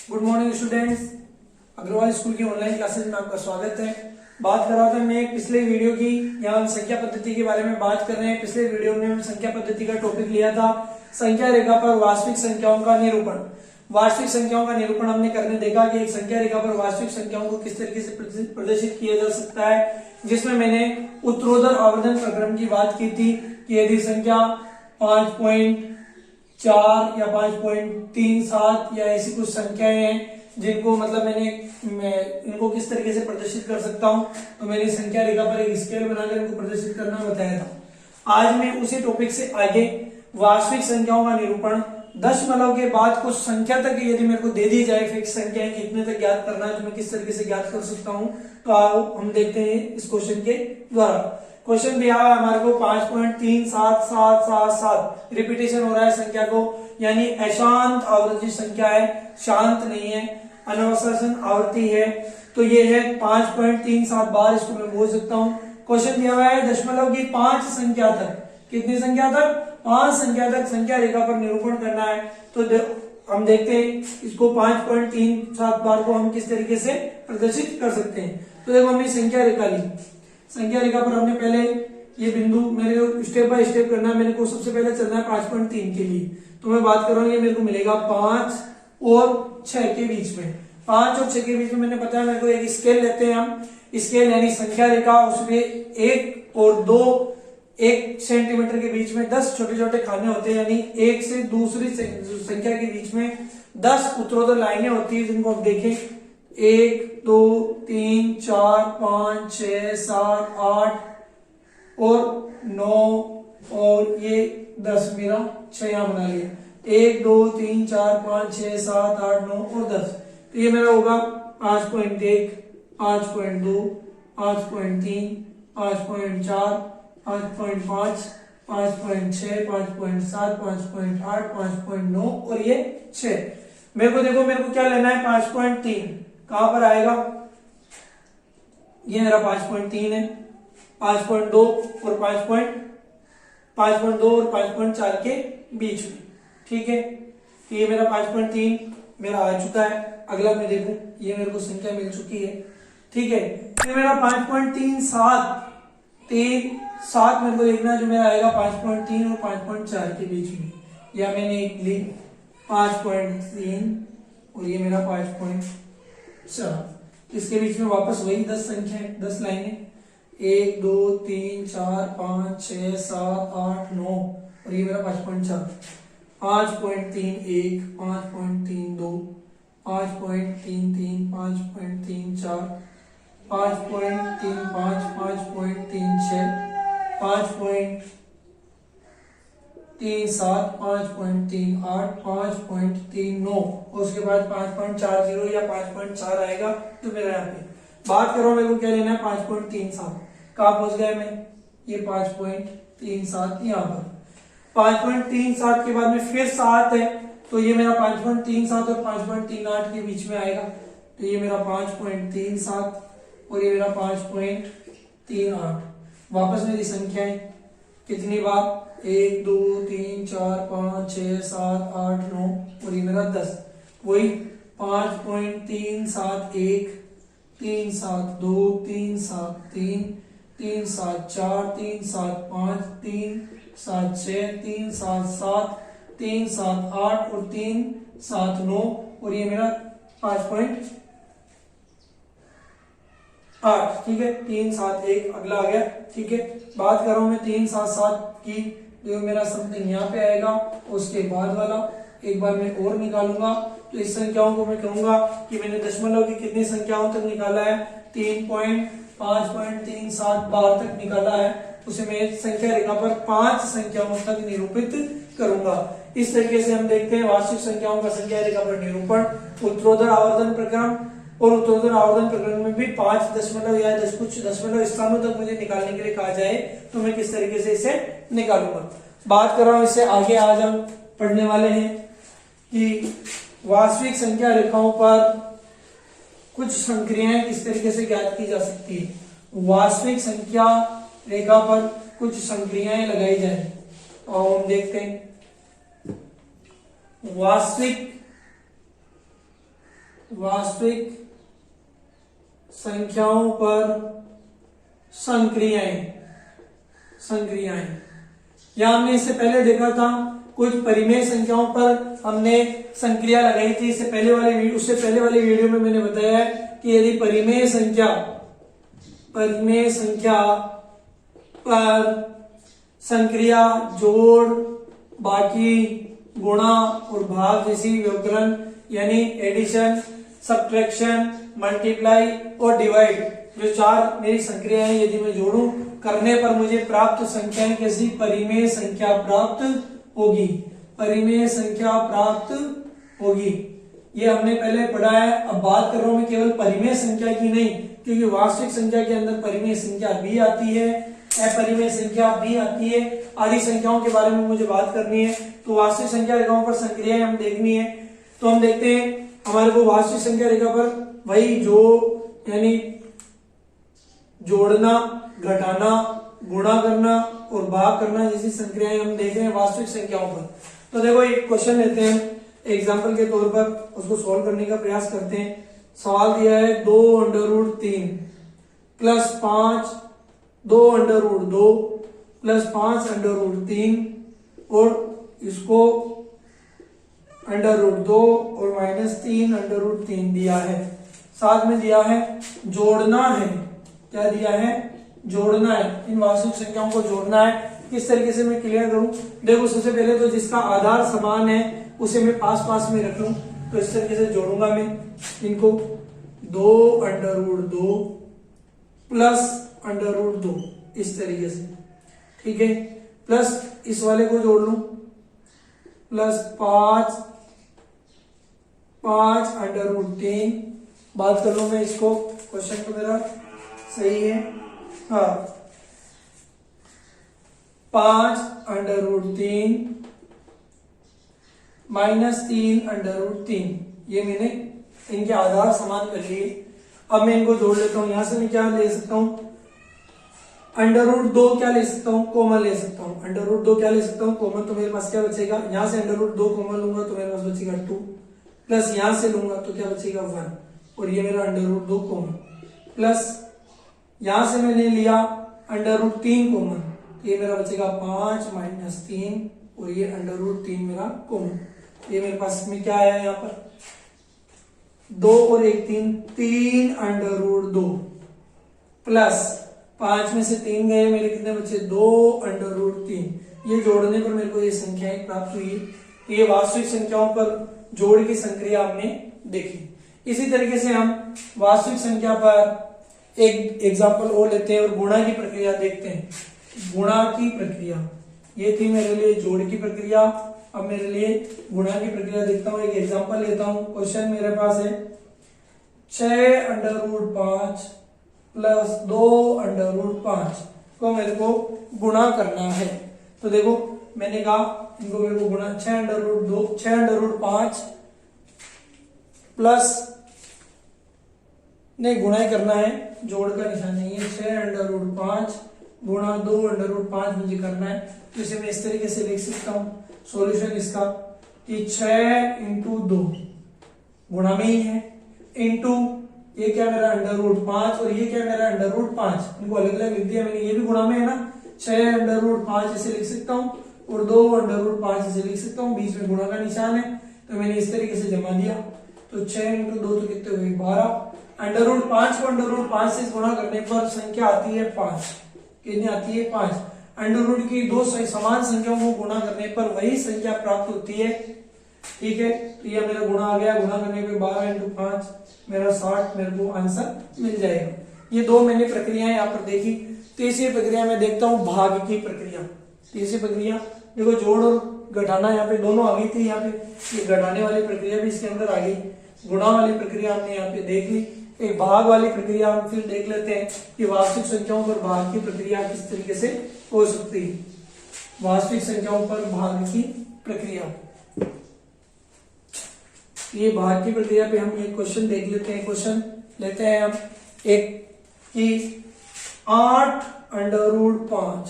Good morning students, Agarwal school की online classes में आपका स्वागत है। बात कर रहा था मैं पिछले वीडियो की, यहाँ हम संख्या पद्धति के बारे में बात कर रहे हैं। पिछले वीडियो में हम संख्या पद्धति का टॉपिक लिया था संख्या रेखा पर वास्तविक संख्याओं का निरूपण। वास्तविक संख्याओं का निरूपण हमने करने देखा कि एक संख्या रेखा पर वास्तविक संख्याओं को किस तरीके से प्रदर्शित किया जा सकता है, जिसमें मैंने उत्तरोत्तर आवर्धन प्रक्रम की बात की थी कि यदि संख्या 5.4 या 5.37 या ऐसी कुछ संख्याएं हैं जिनको मतलब मैं इनको किस तरीके से प्रदर्शित कर सकता हूं, तो मैंने संख्या रेखा पर एक स्केल बनाकर इनको प्रदर्शित करना बताया था। आज मैं उसी टॉपिक से आगे वास्तविक संख्याओं का निरूपण दशमलव के बाद कुछ संख्या तक यदि मेरे को दे दी जाए, फिक्स संख्याएं कितने तक ज्ञात करना है तो मैं किस तरीके से ज्ञात कर सकता हूं, तो आओ हम देखते हैं इस क्वेश्चन के द्वारा। क्वेश्चन दिया है हमारे को 5.37777 रिपीटेशन हो रहा है संख्या को, यानी अशांत आवृत्ति संख्या है, शांत नहीं है, अनवसन आवृत्ति है। तो ये है 5.37 बार, इसको मैं बोल सकता हूं। क्वेश्चन दिया हुआ है दशमलव की 5 संख्या तक, कितनी संख्या तक? 5 संख्या तक संख्या रेखा पर निरूपण करना है। तो हम देखते हैं इसको 5.37 बार को हम किस तरीके से प्रदर्शित कर सकते हैं। तो देखो हमने संख्या रेखा ली, संख्या रेखा पर हमने पहले ये बिंदु मेरे को स्टेप बाय स्टेप करना है। मेरे को सबसे पहले चलना है 5.3 के लिए, तो मैं बात कर रहा हूँ ये मेरे को मिलेगा 5 और 6 के बीच में। 5 और 6 के बीच में मैंने बताया मेरे को एक स्केल लेते हैं हम, स्केल यानी संख्या रेखा, उसमें 1 और 2 1 सेंटीमीटर के बीच में 10 छोटे छोटे खाने होते हैं, यानी एक से दूसरी संख्या के बीच में 10 उत्तरोत्तर लाइनें होती है, जिनको आप देखें 1 2 3 4 5 6 7 8 और 9 और ये 10, मेरा 6 यहाँ बना लिया, 1 2 3 4 5 6 7 8 9 और 10। तो ये मेरा होगा 5.1 5.2 5.3 5.4 5.5 5.6 5.7 5.8 5.9 और ये 6। मेरे को देखो मेरे को क्या लेना है, 5.3 कहां पर आएगा, ये मेरा 5.3 है, 5.2 और 5.2 और 5.4 के बीच में, ठीक है। तो ये मेरा 5.3 मेरा आ चुका है। अगला मैं देखूं, ये मेरे को संख्या मिल चुकी है, ठीक है। ये मेरा 5.37 मेरे को देखना है, जो मेरा आएगा 5.3 और 5.4 के बीच में, या मैंने एक ली 5.3 और ये मेरा 5.4, इसके बीच में वापस वही 10 संख्या 10 लाइनें, 1 2 3 4 5 6 7 8 9 और ये मेरा 5.4, 5.31 5.32 5.33 5.34 5.35 5.36 5.37 5.38 5.39 और उसके बाद 5.40 या 5.4 आएगा। तो मेरा यहाँ पे बात करो मेरे को क्या लेना है, 5.37 कहाँ पहुंच गया मैं, ये 5.37 यहाँ पर। 5.37 के बाद में फिर 7 है, तो ये मेरा 5.37 और 5.38 के बीच में आएगा। तो ये मेरा 5.37 और ये मेरा 5.38। वापस मेरी संख्याएं कितनी बार, 1 2 3 4 5 6 7 8 9 और ये मेरा 10, वही 5.371 372 373 374 375 376 377 378 और 379 और ये मेरा 5.8, ठीक है। 371 अगला आ गया, ठीक है। बात कर रहा हूं मैं 377 की, जो मेरा समथिंग यहाँ पे आएगा, उसके बाद वाला एक बार मैं और निकालूंगा। तो इस संख्याओं को मैं कहूंगा कि मैंने दशमलव की कितनी संख्याओं तक निकाला है, 5.37 बार तक निकाला है, उसे मैं संख्या रेखा पर 5 संख्याओं तक निरूपित करूंगा। इस तरीके से हम देखते हैं वास्तविक संख्याओं का संख्या रेखा पर निरूपण उत्तरोत्तर आवर्धन प्रक्रम, और उत्तरोत्तर आवर्धन प्रक्रम में भी 5 दशमलव या कुछ दशमलव स्थानों तक मुझे निकालने के लिए कहा जाए तो मैं किस तरीके से इसे निकालूंगा। बात कर रहा हूं इससे आगे, आज हम पढ़ने वाले हैं कि वास्तविक संख्या रेखाओं पर कुछ संक्रियाएं किस तरीके से ज्ञात की जा सकती है। वास्तविक संख्या रेखा पर कुछ संक्रियाएं लगाई जाए और हम देखते हैं वास्तविक वास्तविक संख्याओं पर संक्रियाएं। या हमने इससे पहले देखा था कुछ परिमेय संख्याओं पर हमने संक्रिया लगाई थी। उससे पहले वाले वीडियो में मैंने बताया कि यदि परिमेय संख्या पर संक्रिया, जोड़, बाकी, गुणा और भाग जैसी व्यवकलन यानी एडिशन, सब्ट्रैक्शन, मल्टीप्लाई और डिवाइड, जो 4 मेरी संक्रियाएं यदि मैं जोड़ूं करने पर मुझे प्राप्त संख्याएं कैसी परिमेय संख्या प्राप्त होगी। ये हमने पहले पढ़ा है। अब बात कर रहा हूं मैं केवल परिमेय संख्या की नहीं, क्योंकि वास्तविक संख्या के अंदर परिमेय संख्या भी आती है, अपरिमेय संख्या भी आती है, आदि संख्याओं के बारे में मुझे बात करनी है। तो वास्तविक संख्या रेखाओं पर संक्रियाएं हम देखनी है। तो हम देखते हैं हमारे को वास्तविक संख्या रेखा पर वही जो यानी जोड़ना, घटाना, गुणा करना और भाग करना जैसी संक्रियाएं हम देख रहे हैं वास्तविक संख्याओं पर। तो देखो एक क्वेश्चन लेते हैं एग्जाम्पल के तौर पर, उसको सॉल्व करने का प्रयास करते हैं। सवाल दिया है 2√3 प्लस 5 2√2 प्लस 5√3 और इसको √2 और -3√3 दिया है। साथ में दिया है जोड़ना है। क्या दिया है? जोड़ना है। इन वास्तविक संख्याओं को जोड़ना है। किस तरीके से मैं क्लियर करूं? देखो सबसे पहले तो जिसका आधार समान है उसे मैं पास में रख लूं। तो इस तरीके से जोड़ूंगा मैं इनको 2√2 प्लस √2 इस तरीके से, ठीक है। प्लस इस वाले को जोड़ लूं प्लस 5√3। बात कर लूं मैं इसको, क्वेश्चन तो मेरा सही है, हाँ। 5√3 -3√3, ये मैंने इनके आधार समान कर लिए। अब मैं इनको जोड़ लेता हूं। यहां से मैं क्या ले सकता हूं? √2 क्या ले सकता हूं? कॉमन ले सकता हूं। √2 क्या ले सकता हूं? कॉमन। तो मेरे पास क्या बचेगा? यहां से √2 कॉमन लूंगा तो मेरे पास बचेगा 2, प्लस यहां से लूंगा तो क्या बचेगा 1, और ये मेरा √2 कॉमन, प्लस यहां से मैंने लिया √3 कॉमन, तो ये मेरा बचेगा 5 - 3 और ये √3 मेरा कॉमन। ये मेरे पास में क्या आया यहाँ पर? 2 और 1 3 √2 प्लस 5 में से 3 गए, मेरे कितने बचे? 2√3। ये जोड़ने पर मेरे को ये संख्याएं प्राप्त हुई। ये वास्तविक संख्याओं पर जोड़ की संक्रिया हमने देखी। इसी तरीके से हम वास्तविक संख्या पर एक एग्जाम्पल और लेते हैं और गुणा की प्रक्रिया देखते हैं। गुणा की प्रक्रिया, ये थी मेरे लिए जोड़ की प्रक्रिया। अब मेरे लिए गुणा की प्रक्रिया देखता हूं। एक एग्जाम्पल लेता हूं। क्वेश्चन मेरे पास है 6√5 प्लस 2√5 को मेरे को गुणा करना है। तो देखो मैंने कहा इनको मेरे को गुणा 6√5 प्लस नहीं गुणा ही करना है, जोड़ का निशान नहीं है। 6√5 गुणा 2√5 मुझे करना है। तो इसे मैं इस तरीके से लिख सकता हूं सॉल्यूशन इसका कि 6 × 2 गुणा में ही है, इंटू ये क्या मेरा √5 और ये क्या मेरा √5, इनको अलग अलग लिख दिया मैंने। ये भी गुणा में है ना, 6√5 इसे लिख सकता हूँ और 2√5 इसे लिख सकता हूँ। बीच में गुणा का निशान है तो मैंने इस तरीके से जमा दिया। तो 6 × 2 तो कितने हुए? 12। √5 को √5 से गुणा करने पर संख्या आती है 5। कितनी आती है? 5। √ की दो समान संख्याओं को गुणा करने पर वही संख्या प्राप्त होती है, ठीक है। तो ये मेरा गुणा आ गया। गुणा करने पे 12 × 5 मेरा 60 मेरे को आंसर मिल जाएगा। ये दो मैंने प्रक्रियाएं यहाँ पर देखी। तीसरी प्रक्रिया में देखता हूँ भाग की प्रक्रिया। तीसरी प्रक्रिया देखो, जोड़ और घटाना यहाँ पे दोनों आ गई थी। यहाँ पे ये घटाने वाली प्रक्रिया भी इसके अंदर आ गई। गुणा वाली प्रक्रिया हमने यहाँ पे देख ली। एक भाग वाली प्रक्रिया हम फिर देख लेते हैं कि वास्तविक संख्याओं पर भाग की प्रक्रिया किस तरीके से हो सकती है। वास्तविक संख्याओं पर भाग की प्रक्रिया, ये भाग की प्रक्रिया पे हम एक क्वेश्चन देख लेते हैं। क्वेश्चन लेते हैं हम एक कि 8√5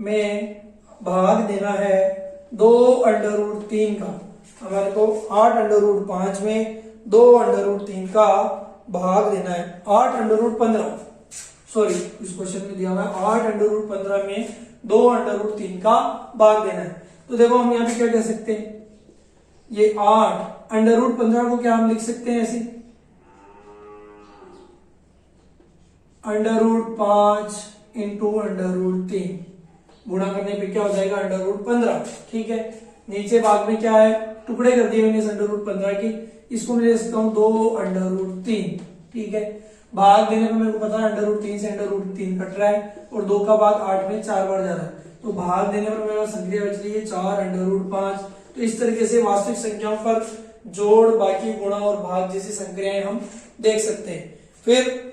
में भाग देना है 2√3 का। हमारे को 8√5 में 2 अंडर रूट 3 का भाग देना है 8 अंडर रूट 15, सॉरी इस क्वेश्चन में दिया हुआ है 8 अंडर रूट 15 में 2 अंडर रूट 3 का भाग देना है। तो देखो हम यहाँ पे क्या कह सकते हैं, ये 8 अंडर रूट 15 को क्या हम लिख सकते हैं ऐसे, under root 5 into under root 3, गुणा करने पे क्या हो जाएगा अंडर रूट 15। ठीक है, नीचे भाग में क्या है, टुकड़े कर दिए मैंने अंडर रूट 15 की, इसको मैं ले सकता हूँ 2 अंडर रूट 3। ठीक है, भाग देने पे मेरे को पता है अंडर रूट 3 से अंडर रूट 3 कट रहा है और 2 का भाग 8 में 4 बार जा रहा है, तो भाग देने पर मेरा संख्या बच रही है 4 अंडर रूट 5। तो इस तरीके से वास्तविक संख्याओं पर जोड़, बाकी, गुणा और भाग जैसी संक्रियाएं हम देख सकते हैं। फिर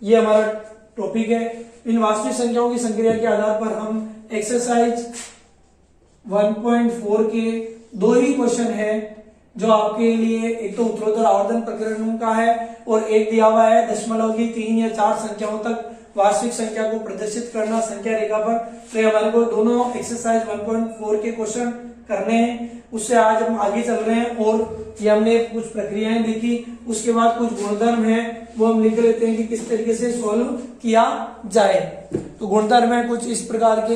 ये हमारा टॉपिक है, इन वास्तविक संख्याओं की संक्रिया के आधार पर हम एक्सरसाइज 1.4 के 2 ही क्वेश्चन है जो आपके लिए, एक तो उत्तरोत्तर आवर्धन प्रकरणों का है और एक दिया हुआ है दशमलव की 3 या 4 संख्याओं तक वास्तविक संख्या को प्रदर्शित करना संख्या रेखा पर। तो हमारे को दोनों एक्सरसाइज 1.4 के क्वेश्चन करने हैं, उससे आज हम आगे चल रहे हैं। और ये हमने कुछ प्रक्रियाएं देखी, उसके बाद कुछ गुणधर्म है वो हम लिख लेते हैं कि किस तरीके से सॉल्व किया जाए। तो गुणधर्म है कुछ इस प्रकार के,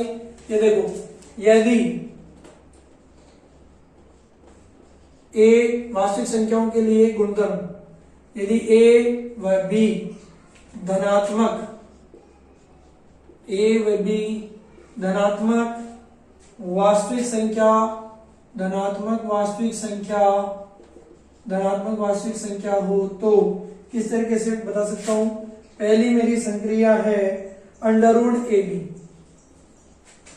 ये देखो, यदि ए वास्तविक संख्याओं के लिए गुणधर्म, यदि ए व बी धनात्मक, ए व बी धनात्मक वास्तविक संख्या, धनात्मक वास्तविक संख्या, धनात्मक वास्तविक संख्या हो तो किस तरीके से बता सकता हूं। पहली मेरी संक्रिया है under root A B,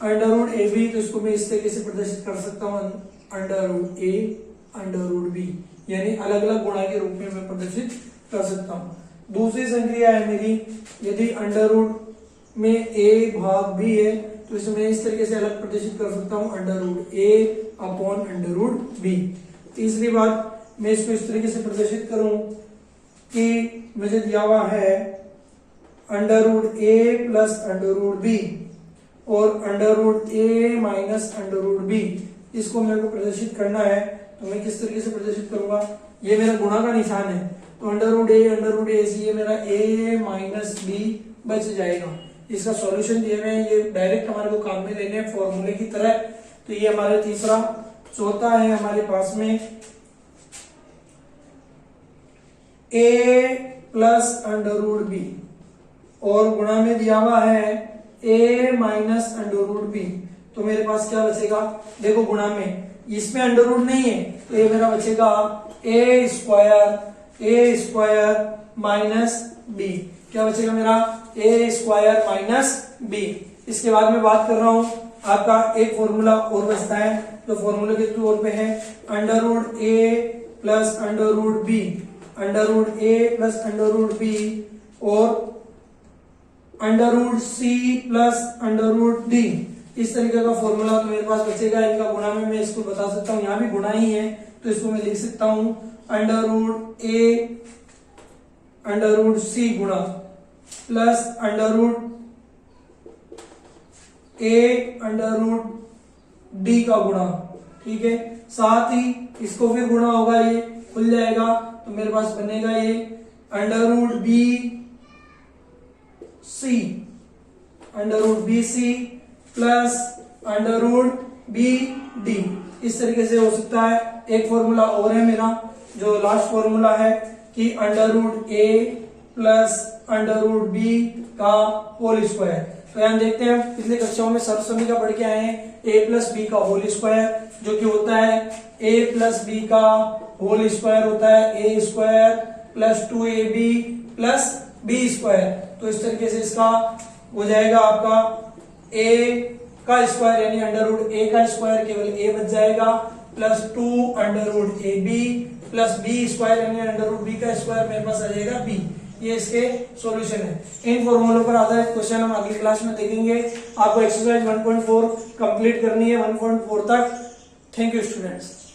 under root A B, तो इसको मैं इस तरीके से प्रदर्शित कर सकता हूं under root A under root B, यानी अलग अलग गुणा के रूप में मैं प्रदर्शित कर सकता हूं। दूसरी संक्रिया है मेरी, यदि अंडर रूट में ए भाग बी है तो इसे मैं इस तरीके से अलग प्रदर्शित कर सकता हूं अंडर रूट ए अपॉन अंडर रूट बी। तीसरी बात, मैं इसको इस तरीके से प्रदर्शित करूं कि मुझे दिया हुआ है under root A plus under root B और अंडर रूट ए माइनस अंडर रूट बी, इसको मेरे को प्रदर्शित करना है। तो मैं किस तरीके से प्रदर्शित करूंगा, ये मेरा गुणा का निशान है, तो अंडर रूट ए से ये मेरा ए माइनस बी बच जाएगा। इसका सॉल्यूशन दिए हुए हैं, ये डायरेक्ट हमारे को काम में लेने हैं फॉर्मूले की तरह। तो ये हमारा तीसरा। चौथा है हमारे पास में ए प्लस अंडर रूट बी और गुणा में दिया हुआ है ए माइनस अंडर रूट बी, तो मेरे पास क्या बचेगा, देखो गुणा में इसमें अंडर रूट नहीं है तो ये मेरा बचेगा ए स्क्वायर माइनस बी, क्या बचेगा मेरा ए स्क्वायर माइनस बी। इसके बाद में बात कर रहा हूं आपका एक फॉर्मूला और बचता है, जो फॉर्मूले के तौर पे है under root A plus under root B, under root A plus under root B और under root C plus under root D, इस तरीके का फॉर्मूला तो मेरे पास बचेगा। इनका गुणा में मैं इसको बता सकता हूँ, यहाँ भी गुणा ही है तो इसको मैं लिख सकता हूँ under root A under root सी गुणा plus under root A under root D का गुणा। ठीक है, साथ ही इसको फिर गुणा होगा, ये खुल जाएगा तो मेरे पास बनेगा ये under root B C, under root B C plus under root B D, इस तरीके से हो सकता है। एक फॉर्मूला और है मेरा, जो लास्ट फॉर्मूला है कि under root A plus under root B का होल स्क्वायर। तो यहाँ देखते हैं पिछले कक्षाओं में सर्वसम्मिका पढ़ के आए हैं ए प्लस बी का होल स्क्वायर, जो कि होता है ए प्लस बी का होल स्क्वायर होता है A square plus 2ab plus B square. तो इस तरीके से इसका हो जाएगा आपका ए का स्क्वायर यानी अंडर रूट ए का स्क्वायर केवल ए बच जाएगा plus 2 under root A B plus B square यानी अंडर रूट बी का स्क्वायर मेरे पास आ जाएगा बी। ये इसके सॉल्यूशन है। इन फॉर्मूलों पर आधारित क्वेश्चन हम अगली क्लास में देखेंगे। आपको एक्सरसाइज 1.4 कंप्लीट करनी है 1.4 तक। Thank you students.